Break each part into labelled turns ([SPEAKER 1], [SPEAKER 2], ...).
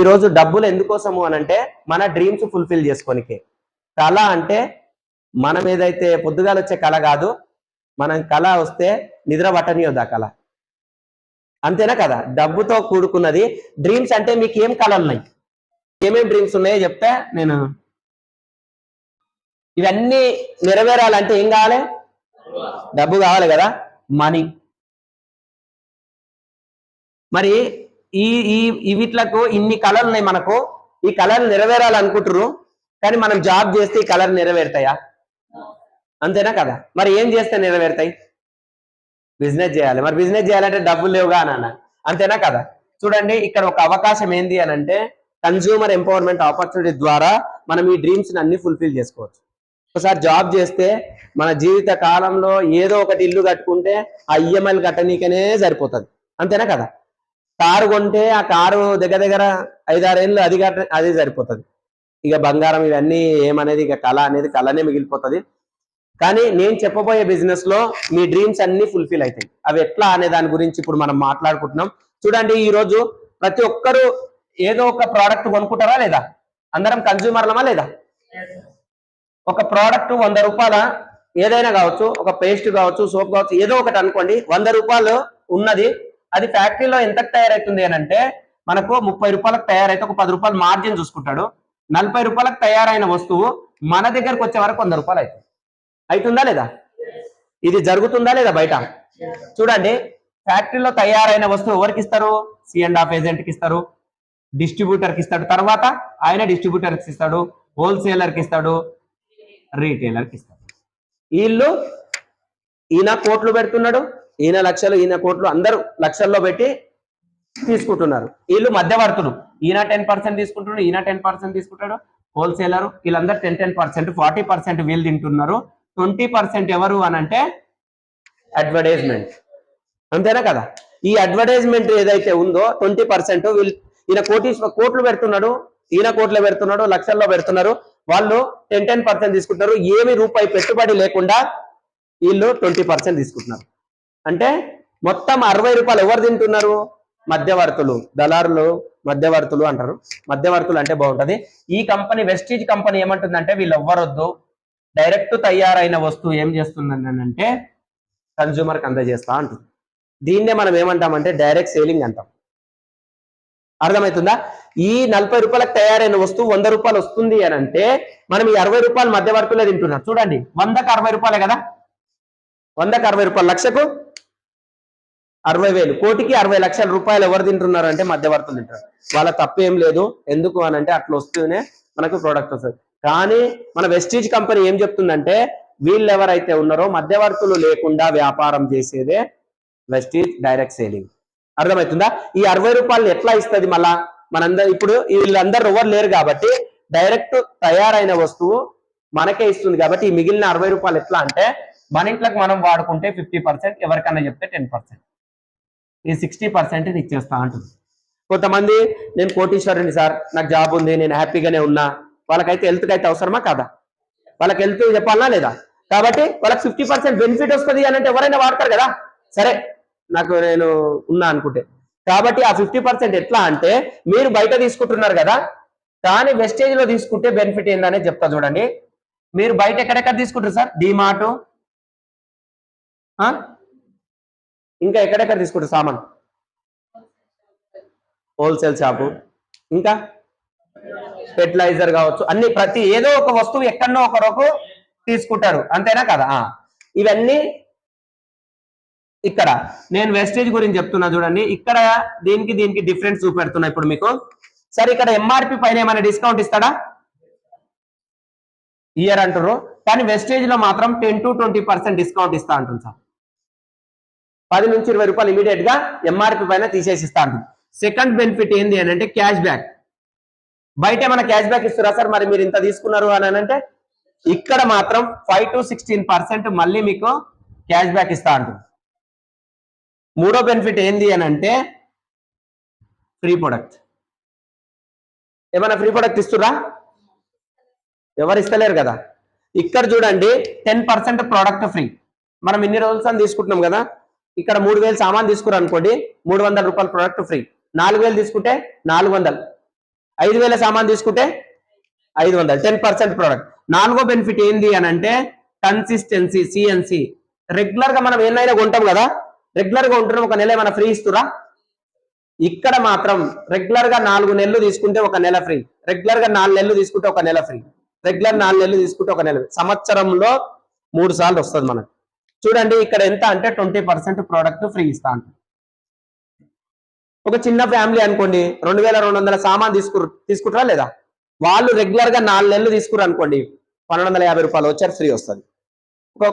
[SPEAKER 1] రోజు డబ్బులు ఎందుకోసము అని అంటే మన డ్రీమ్స్ ఫుల్ఫిల్ చేసుకోనికే. కళ అంటే మనం ఏదైతే పొద్దుగాల వచ్చే కళ కాదు, మనం కళ వస్తే నిద్ర పట్టనియొద్దు ఆ కళ. అంతేనా కదా? డబ్బుతో కూడుకున్నది. డ్రీమ్స్ అంటే మీకు ఏం కళలు ఉన్నాయి, ఏమేమి డ్రీమ్స్ ఉన్నాయో చెప్తే నేను ఇవన్నీ నెరవేరాలంటే ఏం కావాలి? డబ్బు కావాలి కదా, మనీ. మరి ఈ వీటిలకు ఇన్ని కళలు ఉన్నాయి మనకు, ఈ కళలు నెరవేరాలనుకుంటారు, కానీ మనం జాబ్ చేస్తే ఈ కళలు నెరవేరుతాయా? అంతేనా కదా? మరి ఏం చేస్తే నెరవేరుతాయి? బిజినెస్ చేయాలి. మరి బిజినెస్ చేయాలంటే డబ్బులు లేవుగా నాన్న, అంతేనా కదా? చూడండి, ఇక్కడ ఒక అవకాశం ఏంది అని అంటే కన్స్యూమర్ ఎంపవర్మెంట్ ఆపర్చునిటీ ద్వారా మనం ఈ డ్రీమ్స్ అన్ని ఫుల్ఫిల్ చేసుకోవచ్చు. ఒకసారి జాబ్ చేస్తే మన జీవిత కాలంలో ఏదో ఒకటి ఇల్లు కట్టుకుంటే ఆ ఈఎంఐలు కట్టనీకనే సరిపోతుంది, అంతేనా కదా? కారు కొంటే ఆ కారు దగ్గర దగ్గర 5-6 ఏళ్ళు అది సరిపోతుంది. ఇక బంగారం ఇవన్నీ ఏమనేది ఇక కళ అనేది కళనే మిగిలిపోతుంది. కానీ నేను చెప్పబోయే బిజినెస్ లో మీ డ్రీమ్స్ అన్ని ఫుల్ఫిల్ అవుతాయి. అవి ఎట్లా అనే దాని గురించి ఇప్పుడు మనం మాట్లాడుకుంటున్నాం. చూడండి, ఈ రోజు ప్రతి ఒక్కరు ఏదో ఒక ప్రోడక్ట్ కొనుక్కుంటారా లేదా? అందరం కన్స్యూమర్లమా లేదా? ఒక ప్రోడక్ట్ 100 రూపాయల ఏదైనా కావచ్చు, ఒక పేస్ట్ కావచ్చు, సోప్ కావచ్చు, ఏదో ఒకటి అనుకోండి, 100 రూపాయలు ఉన్నది, అది ఫ్యాక్టరీలో ఎంతకు తయారవుతుంది అని అంటే మనకు 30 రూపాయలకు తయారైతే ఒక 10 రూపాయలు మార్జిన్ చూసుకుంటాడు. 40 రూపాయలకు తయారైన వస్తువు మన దగ్గరకు వచ్చే వరకు 100 రూపాయలు అవుతుంది. అవుతుందా లేదా? ఇది జరుగుతుందా లేదా బయట? చూడండి, ఫ్యాక్టరీలో తయారైన వస్తువు ఎవరికి ఇస్తారు? C&F ఏజెంట్కి ఇస్తారు, డిస్ట్రిబ్యూటర్కి ఇస్తాడు, తర్వాత ఆయన డిస్ట్రిబ్యూటర్కి ఇస్తాడు, హోల్సేలర్కి ఇస్తాడు, రీటైలర్కి ఇస్తాడు. వీళ్ళు ఈయన కోట్లు పెడుతున్నాడు, ఈయన లక్షలు, ఈయన కోట్లు, అందరూ లక్షల్లో పెట్టి తీసుకుంటున్నారు. వీళ్ళు మధ్యవర్తులు, ఈయన 10% తీసుకుంటున్నాడు, ఈయన 10% తీసుకుంటాడు, హోల్సేలర్, వీళ్ళందరూ 10% 40% వీళ్ళు తింటున్నారు. 20% ఎవరు అని అంటే అడ్వర్టైజ్మెంట్, అంతేనా కదా? ఈ అడ్వర్టైజ్మెంట్ ఏదైతే ఉందో 20% వీళ్ళు, ఈయన కోట్లు పెడుతున్నాడు, ఈయన కోట్లు పెడుతున్నాడు, లక్షల్లో పెడుతున్నారు, వాళ్ళు 10% తీసుకుంటున్నారు. ఏమి రూపాయి పెట్టుబడి లేకుండా వీళ్ళు 20% తీసుకుంటున్నారు. అంటే మొత్తం 60 రూపాయలు ఎవరు తింటున్నారు? మధ్యవర్తులు, దళారులు, మధ్యవర్తులు అంటారు. మధ్యవర్తులు అంటే బాగుంటది. ఈ కంపెనీ వెస్టీజ్ కంపెనీ ఏమంటుందంటే వీళ్ళు ఎవ్వరొద్దు, డైరెక్ట్ తయారైన వస్తువు ఏం చేస్తుందంటే కన్స్యూమర్కి అందజేస్తా అంటుంది. దీన్నే మనం ఏమంటామంటే డైరెక్ట్ సేలింగ్ అంటాం. అర్థమవుతుందా? ఈ 40 రూపాయలకు తయారైన వస్తువు 100 రూపాయలు వస్తుంది అని అంటే మనం ఈ 60 రూపాయలు మధ్యవర్తులే తింటున్నారు. చూడండి, 100కు 60 రూపాయలే కదా, 100కు 60 రూపాయలు, లక్షకు 60,000, కోటికి 60 లక్షల రూపాయలు ఎవరు తింటున్నారు అంటే మధ్యవర్తులు తింటారు. వాళ్ళ తప్పేం లేదు. ఎందుకు అని అంటే అట్లా వస్తూనే మనకు ప్రోడక్ట్ వస్తుంది. కానీ మన వెస్టీజ్ కంపెనీ ఏం చెప్తుందంటే వీళ్ళు ఎవరైతే ఉన్నారో మధ్యవర్తులు లేకుండా వ్యాపారం చేసేదే వెస్టీజ్ డైరెక్ట్ సేలింగ్. అర్థమవుతుందా? ఈ 60 రూపాయలు ఎట్లా ఇస్తుంది మళ్ళా? మనందరూ ఇప్పుడు వీళ్ళందరూ ఎవరు లేరు కాబట్టి డైరెక్ట్ తయారైన వస్తువు మనకే ఇస్తుంది కాబట్టి ఈ మిగిలిన 60 రూపాయలు ఎట్లా అంటే మన ఇంట్లోకి మనం వాడుకుంటే 50%, ఎవరికన్నా చెప్తే 10%, ఈ 60% ఇచ్చేస్తా అంటుంది. కొంతమంది నేను కోటీశ్వరుని సార్, నాకు జాబ్ ఉంది, నేను హ్యాపీగానే ఉన్నా, వాళ్ళకైతే హెల్త్కి అయితే అవసరమా కాదా? వాళ్ళకి హెల్త్ చెప్పాలనా లేదా? కాబట్టి వాళ్ళకి 50% బెనిఫిట్ వస్తుంది అని అంటే ఎవరైనా వాడతారు కదా. సరే, నాకు నేను ఉన్నా అనుకుంటే, కాబట్టి ఆ 50% ఎట్లా అంటే మీరు బయట తీసుకుంటున్నారు కదా, కానీ వెస్టేజ్ లో తీసుకుంటే బెనిఫిట్ ఏందనే చెప్తా. చూడండి, మీరు బయట ఎక్కడెక్కడ తీసుకుంటారు సార్? డిమార్ట్, ఇంకా ఎక్కడెక్కడ తీసుకుంటారు సామాన్? హోల్సేల్ షాపు, ఇంకా ఫెర్టిలైజర్ కావచ్చు, అన్ని ప్రతి ఏదో ఒక వస్తువు ఎక్కడనో ఒకరకు తీసుకుంటారు, అంతేనా కదా? ఇవన్నీ ఇక్కడ నేను వెస్టేజ్ గురించి చెప్తున్నా. చూడండి, ఇక్కడ దీనికి డిఫరెన్స్ చూపెడుతున్నా ఇప్పుడు మీకు. సరే, ఇక్కడ ఎంఆర్పి పైన ఏమైనా డిస్కౌంట్ ఇస్తాడా? ఇయర్ అంటారు, కానీ వెస్టేజ్ లో మాత్రం 10 to 20% డిస్కౌంట్ ఇస్తా అంటుంది సార్. 10 నుంచి 20 రూపాయలు ఇమీడియట్ గా ఎంఆర్పి పైన తీసేసి ఇస్తా అంటుంది. సెకండ్ బెనిఫిట్ ఏంది అని అంటే క్యాష్ బ్యాక్. బయట ఏమైనా క్యాష్ బ్యాక్ ఇస్తారా సార్? మరి మీరు ఇంత తీసుకున్నారు అని అంటే ఇక్కడ మాత్రం 5 to 16% మళ్ళీ మీకు క్యాష్ బ్యాక్ ఇస్తా అంటుంది. మూడో బెనిఫిట్ ఏంది అని అంటే ఫ్రీ ప్రొడక్ట్. ఏమైనా ఫ్రీ ప్రొడక్ట్ ఇస్తురా? ఎవరు ఇస్తలేరు కదా. ఇక్కడ చూడండి, 10% ప్రోడక్ట్ ఫ్రీ. మనం ఇన్ని రోజులు అని తీసుకుంటున్నాం కదా, ఇక్కడ 3,000 సామాన్ తీసుకున్నారు అనుకోండి, 300 రూపాయల ప్రోడక్ట్ ఫ్రీ. 4,000 తీసుకుంటే 400, 5,000 సామాన్ తీసుకుంటే 500, 10% ప్రోడక్ట్. నాలుగో బెనిఫిట్ ఏంది అని అంటే కన్సిస్టెన్సీ, సిఎన్సి. రెగ్యులర్ గా మనం ఏమైనా కొంటాం కదా, రెగ్యులర్ గా ఉంటున్నాం, ఒక నెల ఏమైనా ఫ్రీ ఇస్తురా? ఇక్కడ మాత్రం రెగ్యులర్ గా 4 నెలలు తీసుకుంటే ఒక నెల ఫ్రీ, రెగ్యులర్ గా 4 నెలలు తీసుకుంటే ఒక నెల ఫ్రీ, రెగ్యులర్ 4 నెలలు తీసుకుంటే ఒక నెల, సంవత్సరంలో 3 సార్లు వస్తుంది మనకు. చూడండి ఇక్కడ ఎంత అంటే 20% ప్రోడక్ట్ ఫ్రీ ఇస్తా అంట. ఒక చిన్న ఫ్యామిలీ అనుకోండి 2,200 సామాన్ తీసుకుంటారా లేదా? వాళ్ళు రెగ్యులర్ గా 4 నెలలు తీసుకురు అనుకోండి 1,250 రూపాయలు వచ్చారు ఫ్రీ వస్తుంది.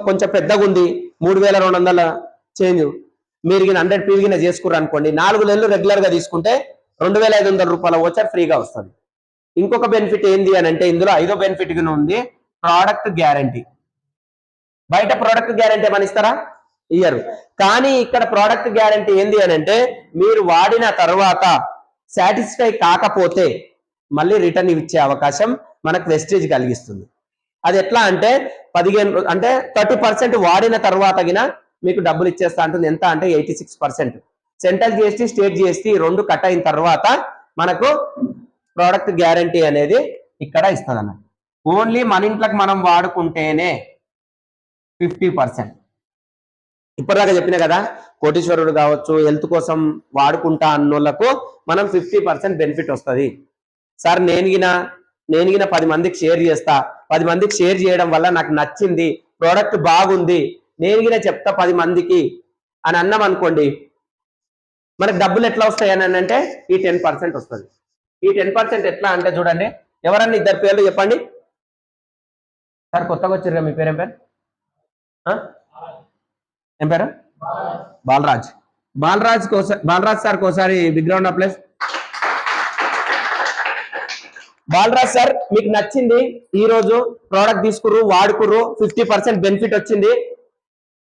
[SPEAKER 1] కొంచెం పెద్దగా ఉంది 3,200 చేంజ్, మీరు 100 పీవిగిన చేసుకుర్రు అనుకోండి 4 నెలలు రెగ్యులర్ గా తీసుకుంటే 2,500 రూపాయల వచ్చారు ఫ్రీగా వస్తుంది. ఇంకొక బెనిఫిట్ ఏంది అని అంటే ఇందులో 5వ బెనిఫిట్ ఉంది ప్రోడక్ట్ గ్యారంటీ. బయట ప్రోడక్ట్ గ్యారంటీ ఏమని ఇస్తారా? ఇయ్యరు. కానీ ఇక్కడ ప్రోడక్ట్ గ్యారంటీ ఏంది అని అంటే మీరు వాడిన తర్వాత సాటిస్ఫై కాకపోతే మళ్ళీ రిటర్న్ ఇచ్చే అవకాశం మనకు వెస్టేజ్ కలిగిస్తుంది. అది ఎట్లా అంటే 15 అంటే 30% వాడిన తర్వాత గిన మీకు డబ్బులు ఇచ్చేస్తా అంటుంది. ఎంత అంటే 86%. Central GST, state GST 2 cut అయిన తర్వాత మనకు ప్రోడక్ట్ గ్యారంటీ అనేది ఇక్కడ ఇస్తుంది అన్నమాట. ఓన్లీ మన ఇంట్లోకి మనం వాడుకుంటేనే 50%. ఇప్పటిదాకా చెప్పిన కదా, కోటీశ్వరుడు కావచ్చు, హెల్త్ కోసం వాడుకుంటా అన్నోళ్లకు మనం 50% బెనిఫిట్ వస్తుంది. సార్ నేను గిన 10 మందికి షేర్ చేస్తా, 10 మందికి షేర్ చేయడం వల్ల నాకు నచ్చింది, ప్రోడక్ట్ బాగుంది, నేను గిన చెప్తా 10 మందికి అని అన్నాం అనుకోండి, మనకు డబ్బులు ఎట్లా వస్తాయి అని అంటే ఈ 10% వస్తుంది. ఈ 10% ఎట్లా అంటే చూడండి, ఎవరన్నా 2 పేర్లు చెప్పండి. సార్ కొత్తగా వచ్చారు, మీ పేరు ఏం పేరు? ఏం పేరు? బాలరాజ్. బాలరాజ్ సార్ ఒకసారి బిగ్రౌండ్ అప్లైస్. బాలరాజ్ సార్ మీకు నచ్చింది, ఈ రోజు ప్రోడక్ట్ తీసుకుర్రు, వాడుకుర్రు, 50% బెనిఫిట్ వచ్చింది,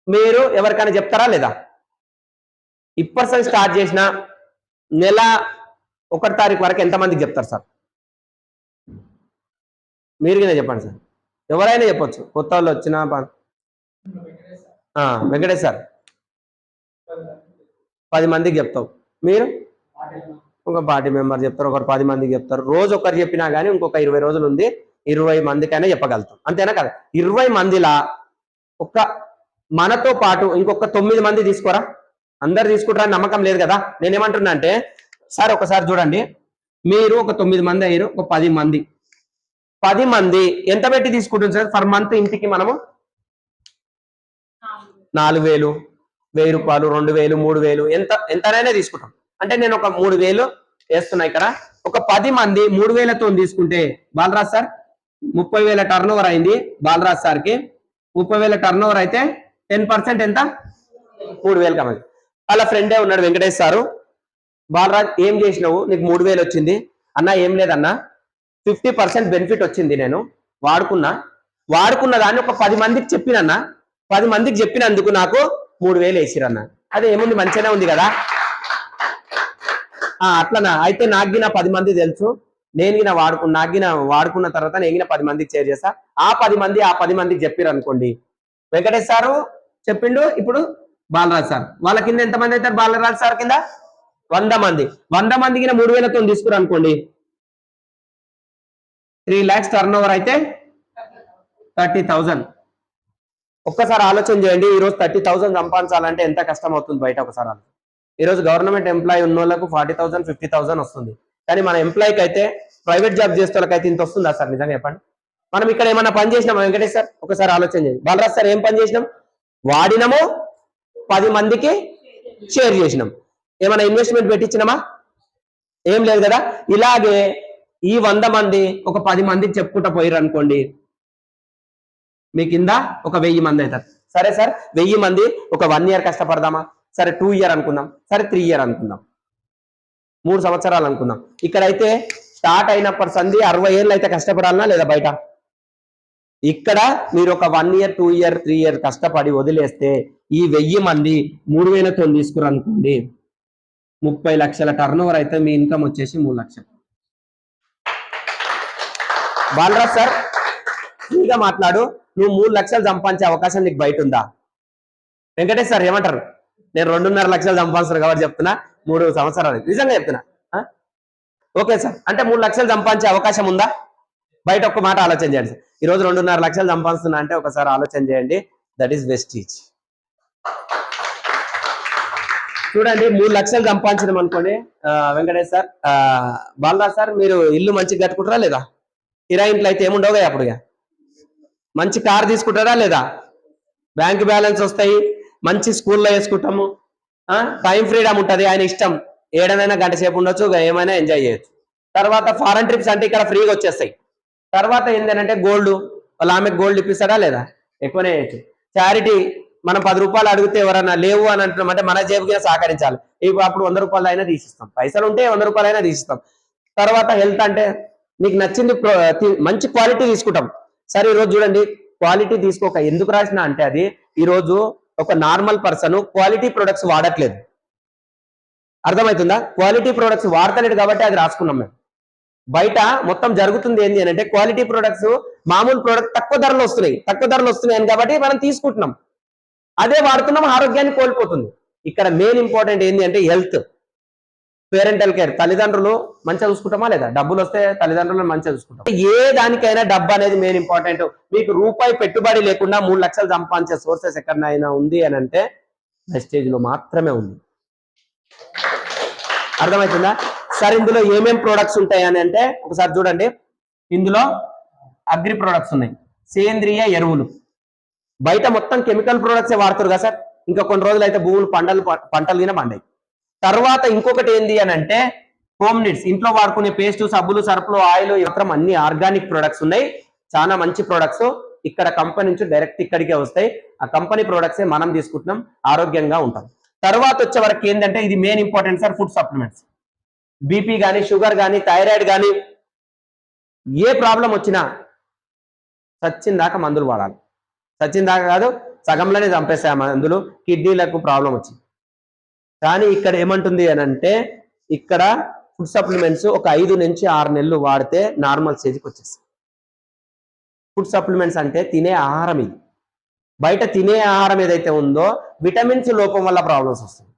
[SPEAKER 1] మీరు ఎవరికైనా చెప్తారా లేదా? ఇప్పటి స్టార్ట్ చేసిన నెల 1వ తారీఖు వరకు ఎంతమందికి చెప్తారు సార్? మీరుగానే చెప్పండి సార్, ఎవరైనా చెప్పొచ్చు, కొత్త వాళ్ళు వచ్చినా. వెంకటేష్ సార్ 10 మందికి చెప్తావు, మీరు ఒక 40 మెంబర్ చెప్తారు, ఒకరు 10 మందికి చెప్తారు. రోజు ఒకరు చెప్పినా కానీ ఇంకొక 20 రోజులు ఉంది, 20 మందికైనా చెప్పగలుగుతాం, అంతేనా కదా? 20 మందిలా ఒక మనతో పాటు ఇంకొక 9 మంది తీసుకోరా? అందరు తీసుకుంటారని నమ్మకం లేదు కదా. నేనేమంటున్నా అంటే సార్ ఒకసారి చూడండి, మీరు ఒక 9 మంది అయ్యారు, ఒక 10 మంది ఎంత పెట్టి తీసుకుంటుంది సార్ పర్ మంత్? ఇంటికి మనము 4,000, 1,000 రూపాయలు, 2,000, 3,000 ఎంతనైనా తీసుకుంటాం. అంటే నేను ఒక 3,000 వేస్తున్నా ఇక్కడ. ఒక 10 మంది 3,000తో తీసుకుంటే బాలరాజ్ సార్ 30,000 టర్న్ ఓవర్ అయింది. బాలరాజ్ సార్కి 30,000 టర్న్ ఓవర్ అయితే 10% ఎంత? 3,000 కమంది. వాళ్ళ ఫ్రెండే ఉన్నాడు వెంకటేష్ సారు. బాలరాజ్ ఏం చేసినావు, నీకు 3,000 వచ్చింది అన్న? ఏం లేదన్నా, 50% బెనిఫిట్ వచ్చింది, నేను వాడుకున్న దాన్ని ఒక 10 మందికి చెప్పినన్నా, 10 మందికి చెప్పినందుకు నాకు 3,000 వేసిరన్న. అదే ఏముంది, మంచిగానే ఉంది కదా. అట్లనా? అయితే నాకు గిన 10 మంది తెలుసు, నేను గిన వాడుకున్న తర్వాత నేను గిన 10 మందికి షేర్ చేస్తా. ఆ 10 మందికి చెప్పారు అనుకోండి, వెంకటేష్ సారు చెప్పిండు, ఇప్పుడు బాలరాజ్ సార్, వాళ్ళ కింద ఎంతమంది అవుతారు? బాలరాజ్ సార్ కింద 100 మంది. 100 మంది గిన 3,000తో తీసుకురు అనుకోండి, 3 lakhs టర్న్ ఓవర్ అయితే 30,000. ఒక్కసారి ఆలోచన చేయండి, ఈరోజు 30,000 సంపాదించాలంటే ఎంత కష్టం అవుతుంది బయట. ఒకసారి ఈరోజు గవర్నమెంట్ ఎంప్లాయీ ఉన్న వాళ్ళకు 40,000, 50,000 వస్తుంది. కానీ మన ఎంప్లాయీకి అయితే, ప్రైవేట్ జాబ్ చేసే వాళ్ళకైతే ఇంత వస్తుందా సార్? నిజంగా చెప్పండి. మనం ఇక్కడ ఏమన్నా పని చేసినాం వెంకటేష్ సార్? ఒకసారి ఆలోచన చేయండి. బాలరాజ్ సార్ ఏం పని చేసినాం? వాడినము, 10 మందికి షేర్ చేసినాం. ఏమైనా ఇన్వెస్ట్మెంట్ పెట్టించినామా? ఏం లేదు కదా. ఇలాగే ఈ 100 మంది ఒక 10 మందికి చెప్పుకుంటా పోయారు అనుకోండి, మీ కింద ఒక 1000 మంది అవుతారు. సరే సార్, 1000 మంది ఒక 1 year కష్టపడదామా? సరే 2 year అనుకుందాం, సరే 3 year అనుకుందాం, 3 సంవత్సరాలు అనుకుందాం. ఇక్కడైతే స్టార్ట్ అయినప్పటి సంది 60 ఏళ్ళు అయితే కష్టపడాలనా లేదా బయట? ఇక్కడ మీరు ఒక 1 year, 2 year, 3 year కష్టపడి వదిలేస్తే ఈ 1000 మంది 3,000తో తీసుకురు అనుకోండి, 30 లక్షల టర్న్ ఓవర్ అయితే మీ ఇన్కమ్ వచ్చేసి 3 లక్షలు. బాలరాజ్ సార్ ఫ్రీగా మాట్లాడు, నువ్వు 3 లక్షలు సంపాదించే అవకాశం నీకు బయట ఉందా? వెంకటేష్ సార్ ఏమంటారు? నేను 2.5 లక్షలు సంపాదిస్తాను కాబట్టి చెప్తున్నా, 3 సంవత్సరాలు నిజంగా చెప్తున్నా. ఓకే సార్, అంటే 3 లక్షలు సంపాదించే అవకాశం ఉందా? బయట ఒక్క మాట ఆలోచన చేయండి సార్. ఈ రోజు 2.5 లక్షలు సంపాదిస్తున్నా అంటే ఒకసారి ఆలోచన చేయండి. That is Vestige. చూడండి 3 లక్షలు సంపాదించడం అనుకోండి. వెంకటేష్ సార్, బాలరాజ్ సార్, మీరు ఇల్లు మంచిగా కట్టుకుంటారా లేదా? కిరాయి ఇంట్లో అయితే ఏముండవుగా అప్పుడు. మంచి కార్ తీసుకుంటారా లేదా? బ్యాంక్ బ్యాలెన్స్ వస్తాయి, మంచి స్కూల్లో వేసుకుంటాము, టైం ఫ్రీడమ్ ఉంటుంది, ఆయన ఇష్టం, ఏడనైనా గంట సేపు ఉండొచ్చు, ఏమైనా ఎంజాయ్ చేయొచ్చు. తర్వాత ఫారెన్ ట్రిప్స్ అంటే ఇక్కడ ఫ్రీగా వచ్చేస్తాయి. తర్వాత ఏంటంటే గోల్డ్, వాళ్ళ ఆమెకు గోల్డ్ ఇప్పిస్తారా లేదా? ఎక్కువనే చేయొచ్చు. చారిటీ, మనం 10 రూపాయలు అడిగితే ఎవరన్నా లేవు అని అంటున్నామంటే మన జేబుకి సహకరించాలి. ఇప్పుడు అప్పుడు 100 రూపాయలు అయినా తీసిస్తాం, పైసలు ఉంటే 100 రూపాయలు అయినా తీసిస్తాం. తర్వాత హెల్త్ అంటే నీకు నచ్చింది మంచి క్వాలిటీ తీసుకుంటాం. సరే ఈరోజు చూడండి, క్వాలిటీ తీసుకోక ఎందుకు రాసిన అంటే అది ఈరోజు ఒక నార్మల్ పర్సన్ క్వాలిటీ ప్రొడక్ట్స్ వాడట్లేదు. అర్థమవుతుందా? క్వాలిటీ ప్రొడక్ట్స్ వాడతలేడు కాబట్టి అది రాసుకున్నాం మేము. బయట మొత్తం జరుగుతుంది ఏంటి అంటే క్వాలిటీ ప్రొడక్ట్స్, మామూలు ప్రొడక్ట్ తక్కువ ధరలు వస్తున్నాయి కాబట్టి మనం తీసుకుంటున్నాం, అదే వాడుతున్నాం, ఆరోగ్యాన్ని కోల్పోతుంది. ఇక్కడ మెయిన్ ఇంపార్టెంట్ ఏంటి అంటే హెల్త్, పేరెంటల్ కేర్. తల్లిదండ్రులు మంచిగా చూసుకుంటామా లేదా? డబ్బులు వస్తే తల్లిదండ్రులను మంచిగా చూసుకుంటాం. ఏ దానికైనా డబ్బు అనేది మెయిన్ ఇంపార్టెంట్. మీకు రూపాయి పెట్టుబడి లేకుండా 3 లక్షలు సంపాదించే సోర్సెస్ ఎక్కడైనా ఉంది అని అంటే వెస్టేజ్ లో మాత్రమే ఉంది. అర్థమవుతుందా? సార్ ఇందులో ఏమేం ప్రొడక్ట్స్ ఉంటాయి అని అంటే ఒకసారి చూడండి. ఇందులో అగ్రి ప్రొడక్ట్స్ ఉన్నాయి, సేంద్రియ ఎరువులు. బయట మొత్తం కెమికల్ ప్రొడక్ట్సే వాడుతారు కదా సార్. ఇంకా కొన్ని రోజులు అయితే భూములు పంటలు గిన పండాయి. తర్వాత ఇంకొకటి ఏంది అని అంటే హోమ్ నీడ్స్, ఇంట్లో వాడుకునే పేస్ట్, సబ్బులు, సర్పులు, ఆయిల్, మాత్రం అన్ని ఆర్గానిక్ ప్రొడక్ట్స్ ఉన్నాయి. చాలా మంచి ప్రొడక్ట్స్ ఇక్కడ కంపెనీ నుంచి డైరెక్ట్ ఇక్కడికే వస్తాయి. ఆ కంపెనీ ప్రొడక్ట్సే మనం తీసుకుంటున్నాం, ఆరోగ్యంగా ఉంటాం. తర్వాత వచ్చే వరకు ఏంటంటే ఇది main important sir, food supplements. BP కానీ, షుగర్ కానీ, థైరాయిడ్ కానీ, ఏ ప్రాబ్లం వచ్చినా సచ్చిన దాకా మందులు వాడాలి. సచ్చిన దాకా కాదు, సగంలోనే చంపేస్తాయి ఆ మందులు. కిడ్నీలకు ప్రాబ్లం వచ్చింది. కానీ ఇక్కడ ఏమంటుంది అని అంటే ఇక్కడ ఫుడ్ సప్లిమెంట్స్ ఒక 5 నుంచి 6 నెలలు వాడితే నార్మల్ స్టేజ్కి వచ్చేస్తాయి. ఫుడ్ సప్లిమెంట్స్ అంటే తినే ఆహారం. ఇది బయట తినే ఆహారం ఏదైతే ఉందో విటమిన్స్ లోపం వల్ల ప్రాబ్లమ్స్ వస్తుంది.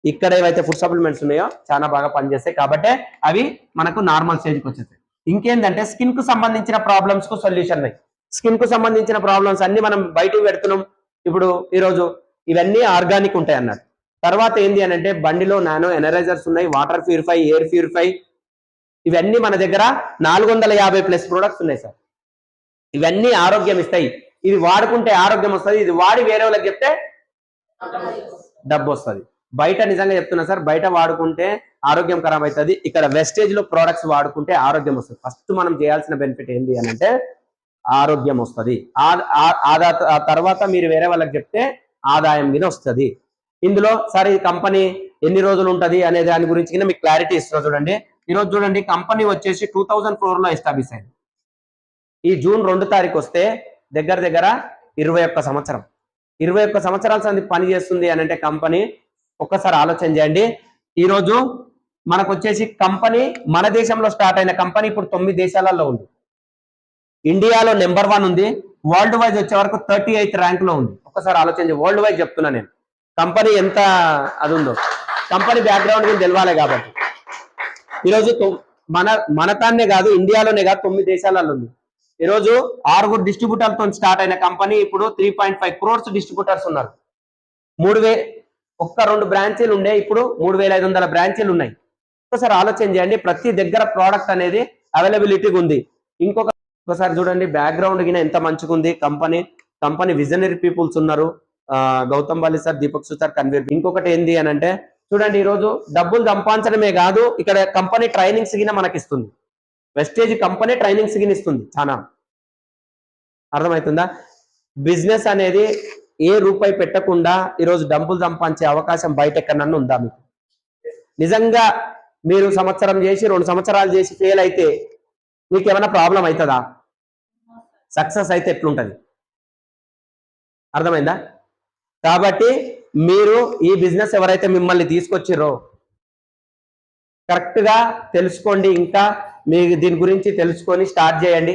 [SPEAKER 1] ఇక్కడ ఏవైతే ఫుడ్ సప్లిమెంట్స్ ఉన్నాయో చాలా బాగా పనిచేస్తాయి కాబట్టి అవి మనకు నార్మల్ స్టేజ్కి వచ్చేస్తాయి. ఇంకేంటంటే స్కిన్ కు సంబంధించిన ప్రాబ్లమ్స్ కు సొల్యూషన్ ఉన్నాయి. స్కిన్ కు సంబంధించిన ప్రాబ్లమ్స్ అన్ని మనం బయటకు పెడుతున్నాం. ఇప్పుడు ఈరోజు ఇవన్నీ ఆర్గానిక్ ఉంటాయి అన్నట్టు. తర్వాత ఏంటి అని అంటే బండిలో నానో ఎనరైజర్స్ ఉన్నాయి, వాటర్ ప్యూరిఫై, ఎయిర్ ప్యూరిఫై, ఇవన్నీ మన దగ్గర 450+ ప్రొడక్ట్స్ ఉన్నాయి సార్. ఇవన్నీ ఆరోగ్యం ఇస్తాయి. ఇది వాడుకుంటే ఆరోగ్యం వస్తుంది, ఇది వాడి వేరే వాళ్ళకి చెప్తే డబ్బు వస్తుంది. బయట నిజంగా చెప్తున్నా సార్, బయట వాడుకుంటే ఆరోగ్యం ఖరాబ్ అవుతుంది. ఇక్కడ వెస్టేజ్ లో ప్రొడక్ట్స్ వాడుకుంటే ఆరోగ్యం వస్తుంది. ఫస్ట్ మనం చేయాల్సిన బెనిఫిట్ ఏంటి అని అంటే ఆరోగ్యం వస్తుంది. ఆ తర్వాత మీరు వేరే వాళ్ళకి చెప్తే ఆదాయం మీద వస్తుంది. ఇందులో సార్ ఈ కంపెనీ ఎన్ని రోజులు ఉంటుంది అనే దాని గురించి మీకు క్లారిటీ ఇస్తున్నా చూడండి. ఈరోజు చూడండి, కంపెనీ వచ్చేసి 2004 లో ఎస్టాబ్లిష్ అయింది. ఈ జూన్ 2 తారీఖు వస్తే దగ్గర దగ్గర 21 సంవత్సరం. 21 సంవత్సరాల సంది పని చేస్తుంది అని అంటే కంపెనీ. ఒక్కసారి ఆలోచన చేయండి. ఈరోజు మనకు వచ్చేసి కంపెనీ మన దేశంలో స్టార్ట్ అయిన కంపెనీ ఇప్పుడు 9 దేశాలలో ఉంది. ఇండియాలో నెంబర్ 1 ఉంది. వరల్డ్ వైజ్ వచ్చే వరకు 38th ర్యాంక్ లో ఉంది. ఒక్కసారి ఆలోచన, వరల్డ్ వైజ్ చెప్తున్నా నేను. కంపెనీ ఎంత అది ఉందో కంపెనీ బ్యాక్గ్రౌండ్ గురించి తెలవాలి కాబట్టి. ఈరోజు మన తాన్నే కాదు, ఇండియాలోనే కాదు 9 దేశాలలో ఉంది. ఈరోజు 6 డిస్ట్రిబ్యూటర్లతో స్టార్ట్ అయిన కంపెనీ ఇప్పుడు 3.5 crores డిస్ట్రిబ్యూటర్స్ ఉన్నారు. 2 బ్రాంచీలు ఉండే, ఇప్పుడు 3500 బ్రాంచీలు ఉన్నాయి. ఒకసారి ఆలోచన చేయండి, ప్రతి దగ్గర ప్రోడక్ట్ అనేది అవైలబిలిటీగా ఉంది. ఒకసారి చూడండి బ్యాక్గ్రౌండ్ గిన ఎంత మంచిగా ఉంది. కంపెనీ విజనరీ పీపుల్స్ ఉన్నారు. గౌతమ్ బాలి సార్, దీపక్ సార్, కన్వీర్. ఇంకొకటి ఏంది అని అంటే చూడండి, ఈరోజు డబ్బులు సంపాదించడమే కాదు, ఇక్కడ కంపెనీ ట్రైనింగ్స్ గిన మనకి ఇస్తుంది. వెస్టేజ్ కంపెనీ ట్రైనింగ్స్ గిన ఇస్తుంది చాలా. అర్థమవుతుందా? బిజినెస్ అనేది ఏ రూపాయి పెట్టకుండా ఈరోజు డబ్బులు సంపాదించే అవకాశం బయట ఎక్కడన్నా ఉందా మీకు? నిజంగా మీరు సంవత్సరం చేసి 2 సంవత్సరాలు చేసి ఫెయిల్ అయితే మీకు ఏమైనా ప్రాబ్లం అవుతుందా? సక్సెస్ అయితే ఎట్లుంటది? అర్థమైందా? కాబట్టి మీరు ఈ బిజినెస్ ఎవరైతే మిమ్మల్ని తీసుకొచ్చిరో కరెక్ట్ గా తెలుసుకోండి. ఇంకా మీకు దీని గురించి తెలుసుకొని స్టార్ట్ చేయండి.